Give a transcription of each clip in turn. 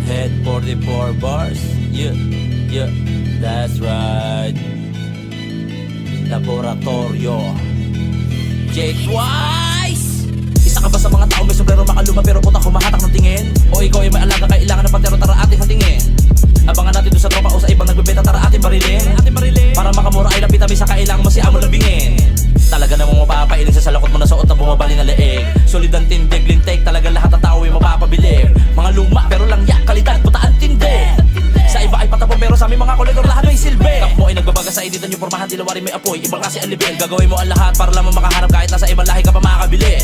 Head 44 bars. Yeah, yeah, that's right. Laboratorio Jake Twice. Isa ka ba sa mga tao may sombrero makaluma pero puta humahatak ng tingin? O ikaw ay may alaga kailangan ng patero, tara ating hatingin. Abangan natin doon sa tropa o sa ibang nagbebenta, tara ating barilin. Para makamura ay lapitamin sa kailangan mo si amo labingin. Talaga namang mapapailing sa salakot mo na suot na bumabali na leeg. Solid ang tindig, lintek, talaga lahat ng tao ay mapapabili. Mga luma pero lang yak, kalidad, puta ang tindi. Sa iba ay patapon pero sa aming mga kolektor lahat may silbi. Kap mo ay nagbabaga sa editan yung pormahan, tilawarin may apoy. Ibang kasi ang level, gagawin mo ang lahat para lamang makaharap kahit nasa ibang lahi ka pa makakabili.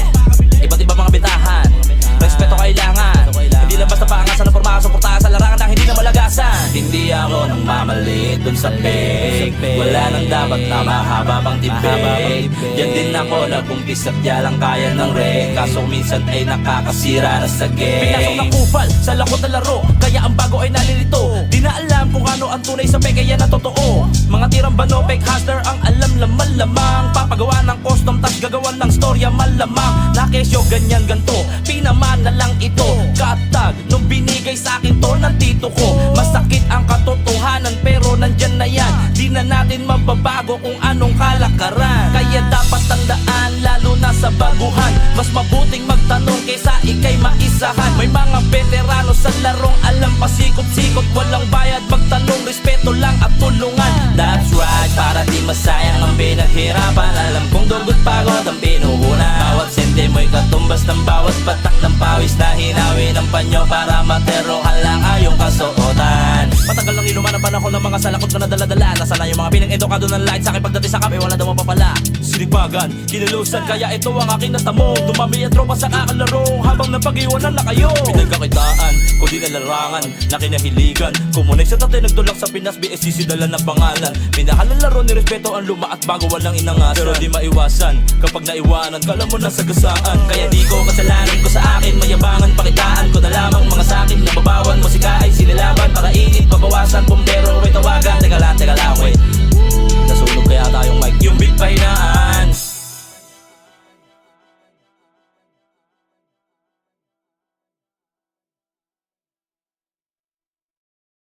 Iba't iba mga bitahan, respeto kailangan. Hindi lang basta paangasan ng pormahan, suportahan sa larangan na hindi na malagasan. Hindi ako nang mamalit dun sa peg, wala nang dapat na mahaba pang tibig. Yan din ako nag-umpisa't lang kaya ng reg, kaso minsan ay nakakasira na sa game. Pinasok ng kupal sa lakot na laro, kaya ang bago ay nalilito. Di na alam kung ano ang tunay sa peg, kaya na totoo. Mga tirang bano, peg hustler ang alam laman lamang. Papagawa ng custom, tas gagawan ng storya malamang. Nakesyo ganyan ganto, pinaman na lang ito. Katag nung binigay sa akin to ng tito ko. Masakit ang katotohanan pero nandyan na yan. Di na natin mababago kung anong kalakaran. Kaya dapat tandaan lalo na sa baguhan, mas mabuting magtanong kaysa ikay maisahan. May mga veterano sa larong alam pasikot-sikot, walang bayad magtanong, respeto lang at tulungan. That's right, para di masayang ang pinaghirapan. Alam kong dugot pagod ang pinuhunan. Bawat sentimo'y katumbas ng bawat batak ng pawis na hinawi ng panyo para materohan lang ayong kasuotan. Matagal nang inuman ang panahon ng mga salakot ko na dala-dala. Nasana yung mga pinang-edukado ng light sa akin pagdating sa kape, wala daw mapapala. Sinipagan, kinilusan, kaya ito ang aking natamo. Dumami ang tropa sa kakalaro habang napag-iwanan na kayo. Pinagkakitaan, kundi nalarangan, na kinahiligan. Kumunay sa tatay, nagtulak sa Pinas, BSCC dala ng pangalan. Minahal ang laro, nirespeto ang luma at bago walang inangasan. Pero di maiwasan, kapag naiwanan, kala mo na sagasaan. Kaya di ko kasalanan ko sa akin, mayabangan, pakitaan ko na lamang mga sakin. Nababawan, musika ay sinilaban, para init, babawasan, bumbero